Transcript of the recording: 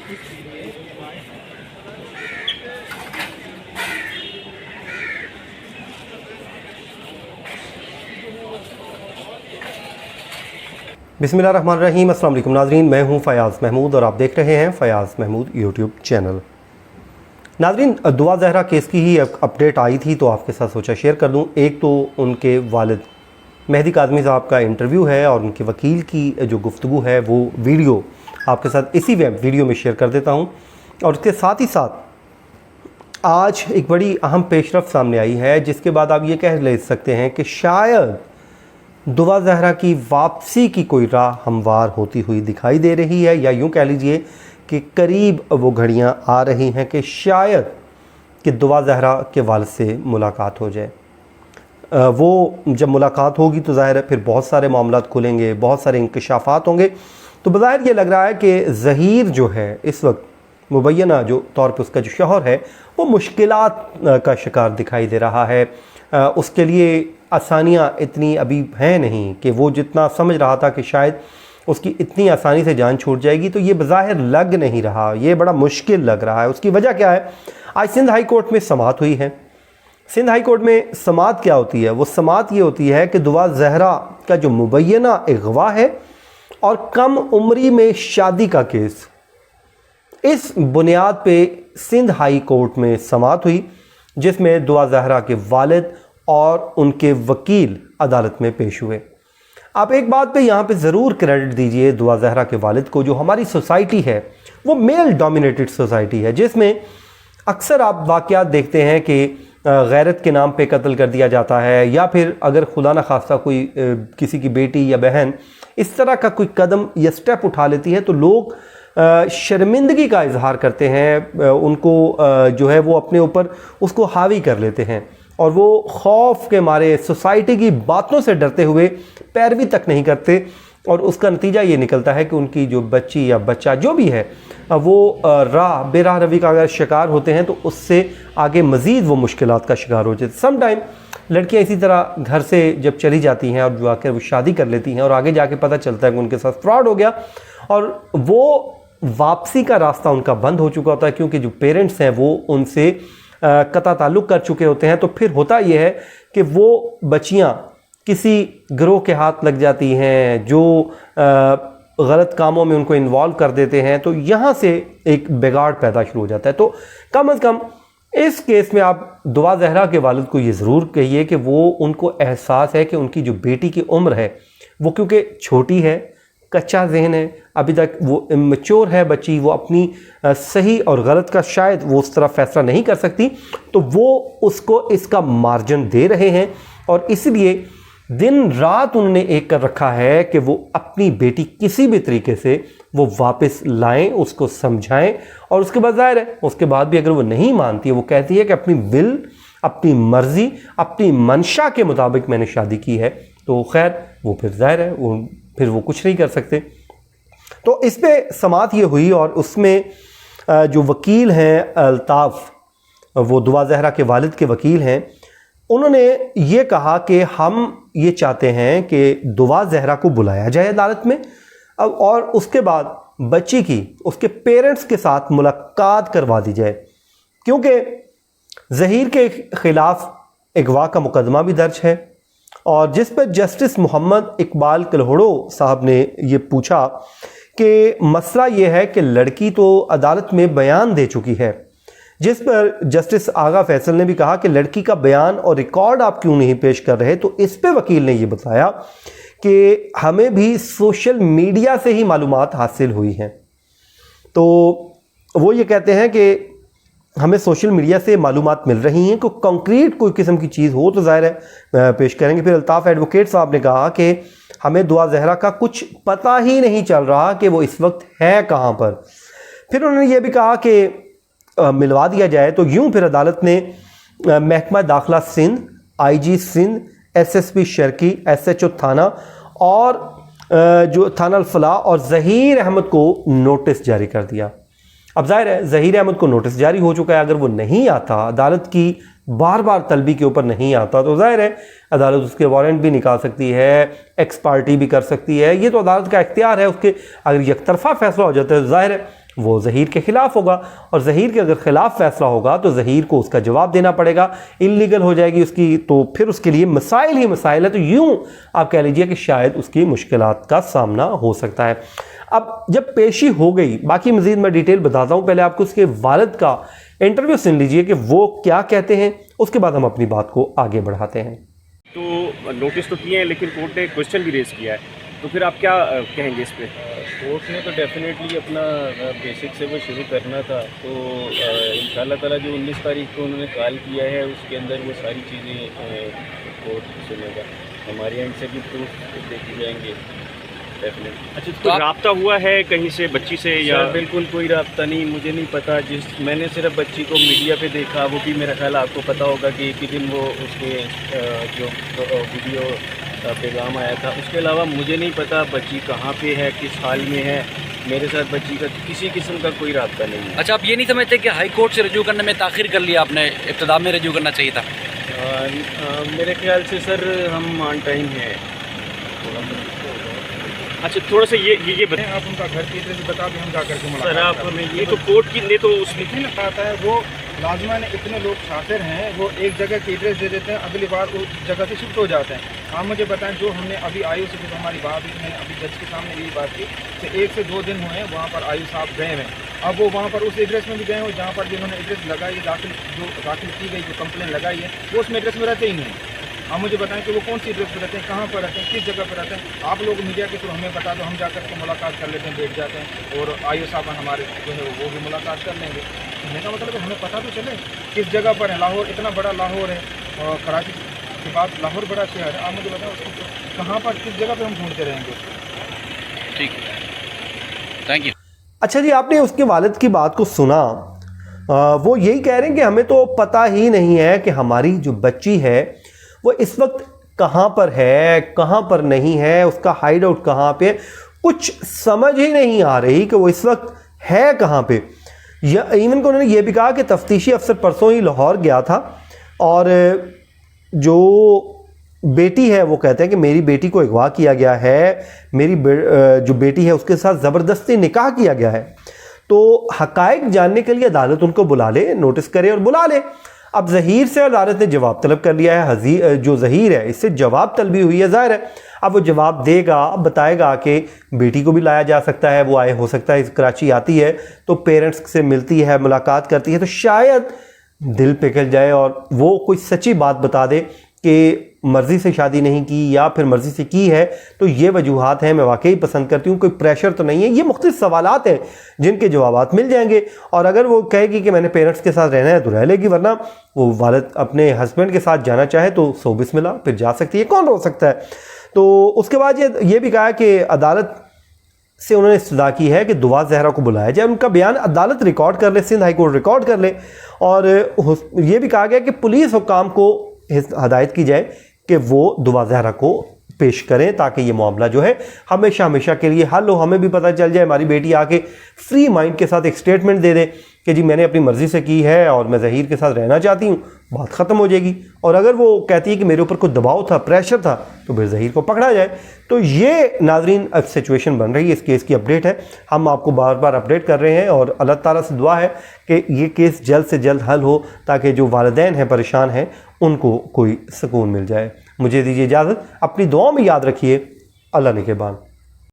बिस्मिल्लाहिर्रहमानिर्रहीम। अस्सलाम वालेकुम नाज़रीन, मैं हूं फ़याज़ महमूद और आप देख रहे हैं फ़याज़ महमूद यूट्यूब चैनल। नाज़रीन, दुआ ज़हरा केस की ही अपडेट आई थी तो आपके साथ सोचा शेयर कर दूं। एक तो उनके वालिद मेहदी काज़मी साहब का इंटरव्यू है और उनके वकील की जो गुफ्तगू है वो वीडियो आपके साथ इसी वीडियो में शेयर कर देता हूँ। और उसके साथ ही साथ आज एक बड़ी अहम पेशरफ सामने आई है जिसके बाद आप ये कह ले सकते हैं कि शायद दुआ ज़हरा की वापसी की कोई राह हमवार होती हुई दिखाई दे रही है, या यूँ कह लीजिए कि करीब वो घड़ियाँ आ रही हैं कि शायद कि दुआ ज़हरा के वालिद से मुलाकात हो जाए। वो जब मुलाकात होगी तो ज़ाहिर है फिर बहुत सारे मामलात खुलेंगे, बहुत सारे इंकशाफात होंगे। तो बज़ाहिर ये लग रहा है कि ज़हीर जो है इस वक्त मुबैना जो तौर पर उसका जो शौहर है वो मुश्किलात का शिकार दिखाई दे रहा है। उसके लिए आसानियाँ इतनी अभी हैं नहीं कि वो जितना समझ रहा था कि शायद उसकी इतनी आसानी से जान छूट जाएगी, तो ये बज़ाहिर लग नहीं रहा, ये बड़ा मुश्किल लग रहा है। उसकी वजह क्या है? आज सिंध हाई कोर्ट में समाअत हुई है। सिंध हाई कोर्ट में समाअत क्या होती है? वो समाअत ये होती है कि दुआ ज़हरा का जो मुबैना अगवा है और कम उम्री में शादी का केस, इस बुनियाद पे सिंध हाई कोर्ट में समाअत हुई जिसमें दुआ ज़हरा के वालिद और उनके वकील अदालत में पेश हुए। आप एक बात पे यहाँ पे ज़रूर क्रेडिट दीजिए दुआ ज़हरा के वालिद को। जो हमारी सोसाइटी है वो मेल डोमिनेटेड सोसाइटी है जिसमें अक्सर आप वाक़यात देखते हैं कि गैरत के नाम पे कत्ल कर दिया जाता है, या फिर अगर खुदा न खास्ता कोई किसी की बेटी या बहन इस तरह का कोई कदम या स्टेप उठा लेती है तो लोग शर्मिंदगी का इजहार करते हैं, उनको जो है वो अपने ऊपर उसको हावी कर लेते हैं और वो खौफ के मारे सोसाइटी की बातों से डरते हुए पैरवी तक नहीं करते। और उसका नतीजा ये निकलता है कि उनकी जो बच्ची या बच्चा जो भी है वो बेराह रवी का अगर शिकार होते हैं तो उससे आगे मज़ीद वो मुश्किलात का शिकार हो जाते। सम टाइम लड़कियाँ इसी तरह घर से जब चली जाती हैं और जो आकर वो शादी कर लेती हैं और आगे जाके पता चलता है कि उनके साथ फ्रॉड हो गया और वो वापसी का रास्ता उनका बंद हो चुका होता है, क्योंकि जो पेरेंट्स हैं वो उनसे कता ताल्लुक़ कर चुके होते हैं। तो फिर होता यह है कि वो बच्चियाँ किसी गिरोह के हाथ लग जाती हैं जो गलत कामों में उनको इन्वॉल्व कर देते हैं, तो यहाँ से एक बिगाड़ पैदा शुरू हो जाता है। तो कम अज़ कम इस केस में आप दुआ ज़हरा के वालिद को ये ज़रूर कहिए कि वो उनको एहसास है कि उनकी जो बेटी की उम्र है वो क्योंकि छोटी है, कच्चा जहन है, अभी तक वो इमेच्योर है बच्ची, वो अपनी सही और गलत का शायद वो उस तरह फैसला नहीं कर सकती, तो वो उसको इसका मार्जिन दे रहे हैं। और इसलिए दिन रात उन्होंने एक कर रखा है कि वो अपनी बेटी किसी भी तरीके से वो वापस लाएं, उसको समझाएं। और उसके बाद ज़ाहिर है उसके बाद भी अगर वो नहीं मानती है, वो कहती है कि अपनी विल, अपनी मर्ज़ी, अपनी मंशा के मुताबिक मैंने शादी की है, तो खैर वो फिर ज़ाहिर है फिर वो कुछ नहीं कर सकते। तो इस पे समाअत ये हुई और उसमें जो वकील हैं अल्ताफ़, वो दुआ ज़हरा के वालिद के वकील हैं, उन्होंने ये कहा कि हम ये चाहते हैं कि दुआ ज़हरा को बुलाया जाए अदालत में और उसके बाद बच्ची की उसके पेरेंट्स के साथ मुलाकात करवा दी जाए, क्योंकि ज़हीर के ख़िलाफ़ अगवा का मुकदमा भी दर्ज है और जिस पर जस्टिस मोहम्मद इकबाल कलहड़ो साहब ने ये पूछा कि मसला ये है कि लड़की तो अदालत में बयान दे चुकी है, जिस पर जस्टिस आगा फैसल ने भी कहा कि लड़की का बयान और रिकॉर्ड आप क्यों नहीं पेश कर रहे। तो इस पे वकील ने ये बताया कि हमें भी सोशल मीडिया से ही मालूमात हासिल हुई हैं। तो वो ये कहते हैं कि हमें सोशल मीडिया से मालूमात मिल रही हैं, कोई कंक्रीट कोई किस्म की चीज़ हो तो ज़ाहिर है पेश करेंगे। फिर अल्ताफ़ एडवोकेट साहब ने कहा कि हमें दुआ ज़हरा का कुछ पता ही नहीं चल रहा कि वो इस वक्त है कहाँ पर। फिर उन्होंने ये भी कहा कि मिलवा दिया जाए। तो यूं फिर अदालत ने महकमा दाखिला Sindh, IG Sindh, SSP Sharki, SHO थाना और जो थाना अल-फलाह और ज़हीर अहमद को नोटिस जारी कर दिया। अब जाहिर है ज़हीर अहमद को नोटिस जारी हो चुका है, अगर वो नहीं आता, अदालत की बार बार तलबी के ऊपर नहीं आता, तो जाहिर है अदालत उसके वारंट भी निकाल सकती है, एक्स पार्टी भी कर सकती है। ये तो अदालत का इख्तियार है। उसके अगर एक तरफा फैसला हो जाता है तो जाहिर है वो ज़हीर के ख़िलाफ़ होगा, और ज़हीर के अगर ख़िलाफ़ फ़ैसला होगा तो ज़हीर को उसका जवाब देना पड़ेगा, इल्लीगल हो जाएगी उसकी, तो फिर उसके लिए मसाइल ही मसाइल है। तो यूँ आप कह लीजिए कि शायद उसकी मुश्किलात का सामना हो सकता है। अब जब पेशी हो गई, बाकी मज़ीद मैं डिटेल बताता हूँ, पहले आपको उसके वालिद का इंटरव्यू सुन लीजिए कि वो क्या कहते हैं, उसके बाद हम अपनी बात को आगे बढ़ाते हैं। तो नोटिस तो किए हैं, लेकिन कोर्ट ने क्वेश्चन भी रेज़ किया है, तो फिर आप क्या कहेंगे इस पे? कोर्ट ने तो डेफिनेटली अपना बेसिक से वो शुरू करना था, तो इंशाल्लाह ताला जो 19 तारीख को उन्होंने कॉल किया है उसके अंदर वो सारी चीज़ें कोर्ट सुनेगा। हमारे एंड से भी प्रूफ देखे जाएंगे डेफिनेटली। अच्छा, तो राब्ता हुआ है कहीं से बच्ची से या? सर बिल्कुल कोई राब्ता नहीं, मुझे नहीं पता। मैंने सिर्फ बच्ची को मीडिया पे देखा, वो भी मेरा ख्याल आपको पता होगा कि एक ही दिन वो उसके जो वीडियो पैगाम आया था, उसके अलावा मुझे नहीं पता बच्ची कहाँ पे है, किस हाल में है। मेरे साथ बच्ची का किसी किस्म का कोई राब्ता नहीं है। अच्छा, आप ये नहीं समझते कि हाई कोर्ट से रजू करने में ताख़ीर कर लिया आपने, इब्तिदा में रजू करना चाहिए था? मेरे ख्याल से सर हम ऑन टाइम हैं। अच्छा, थोड़ा सा ये बताएं, आप उनका घर की एड्रेस बता दें, हम जा करके सर मुलाकात आप करते हैं। हमें ये तो कोर्ट की ने तो उसमें लिखी ना आता है, वो लाजमान इतने लोग शातिर हैं, वो एक जगह की एड्रेस दे देते हैं, अगली बार उस जगह से शिफ्ट हो जाते हैं। आप मुझे बताएं, जो हमने अभी आयु से जब हमारी बात हुई, मैंने अभी जज के सामने यही बात की कि 1 से 2 दिन हुए हैं वहाँ पर आयु साहब गए हैं। अब वो वहाँ पर उस एड्रेस में भी गए हो जहाँ पर जिन्होंने एड्रेस लगाई, दाखिल की गई, जो कंप्लेन लगाई है, वो उसमें एड्रेस में रहते ही नहीं। आप मुझे बताएं कि वो कौन सी एड्रेस पर रहते हैं, कहाँ पर रहते हैं, किस जगह पर रहते हैं। आप लोग मीडिया के थ्रू हमें बता दो, हम जाकर के मुलाकात कर लेते हैं, बैठ जाते हैं, और आयु साहब हमारे जो है वो भी मुलाकात कर लेंगे। कहने का मतलब है हमें पता तो चले किस जगह पर है। लाहौर इतना बड़ा लाहौर है, और कराची के बाद लाहौर बड़ा शहर है। आप मुझे बताएं उसको कहाँ पर, किस जगह पर हम ढूंढते रहेंगे उसको। ठीक है, थैंक यू। अच्छा जी, आपने उसके वालिद की बात को सुना। वो यही कह रहे हैं कि हमें तो पता ही नहीं है कि हमारी जो बच्ची है वो इस वक्त कहाँ पर है, कहाँ पर नहीं है, उसका हाइड आउट कहाँ पे, कुछ समझ ही नहीं आ रही कि वो इस वक्त है कहाँ पे। या इवन को उन्होंने ये भी कहा कि तफ्तीशी अफसर परसों ही लाहौर गया था, और जो बेटी है वो कहते हैं कि मेरी बेटी को अगवा किया गया है, मेरी जो बेटी है उसके साथ ज़बरदस्ती निकाह किया गया है। तो हक़ाइक़ जानने के लिए अदालत उनको बुला ले, नोटिस करे और बुला ले। अब ज़हीर से अदालत ने जवाब तलब कर लिया है। जो ज़हीर है इससे जवाब तलबी हुई है, ज़ाहिर है अब वो जवाब देगा, बताएगा कि बेटी को भी लाया जा सकता है, वो आए, हो सकता है कराची आती है तो पेरेंट्स से मिलती है, मुलाकात करती है, तो शायद दिल पिघल जाए और वो कोई सच्ची बात बता दे कि मर्ज़ी से शादी नहीं की या फिर मर्ज़ी से की है। तो ये वजूहात हैं, मैं वाकई पसंद करती हूँ, कोई प्रेशर तो नहीं है। ये मुख्तलिफ सवालात हैं जिनके जवाबात मिल जाएंगे, और अगर वो कहेगी कि मैंने पेरेंट्स के साथ रहना है तो रह लेगी, वरना वो वालिद अपने हस्बैंड के साथ जाना चाहे तो सो बिस्मिल्लाह, फिर जा सकती है, कौन रोक सकता है। तो उसके बाद ये भी कहा कि अदालत से उन्होंने इस्तदा की है कि दुआ ज़हरा को बुलाया जाए, उनका बयान अदालत रिकॉर्ड कर ले, सिंध हाई कोर्ट रिकॉर्ड कर ले। और ये भी कहा गया कि पुलिस हुक्काम को हदायत की जाए कि वो दुआ ज़हरा को पेश करें, ताकि ये मामला जो है हमेशा हमेशा के लिए हल हो। हमें भी पता चल जाए, हमारी बेटी आके फ्री माइंड के साथ एक स्टेटमेंट दे दे कि जी मैंने अपनी मर्ज़ी से की है और मैं ज़हीर के साथ रहना चाहती हूँ, बात ख़त्म हो जाएगी। और अगर वो कहती है कि मेरे ऊपर कोई दबाव था, प्रेशर था, तो फिर ज़हीर को पकड़ा जाए। तो ये नाज़रीन अब सिचुएशन बन रही है, इस केस की अपडेट है, हम आपको बार बार अपडेट कर रहे हैं, और अल्लाह ताला से दुआ है कि ये केस जल्द से जल्द हल हो, ताकि जो वालिदैन हैं, परेशान हैं, उनको कोई सुकून मिल जाए। मुझे दीजिए इजाज़त, अपनी दुआओं में याद रखिए। अल्लाह निगहबान।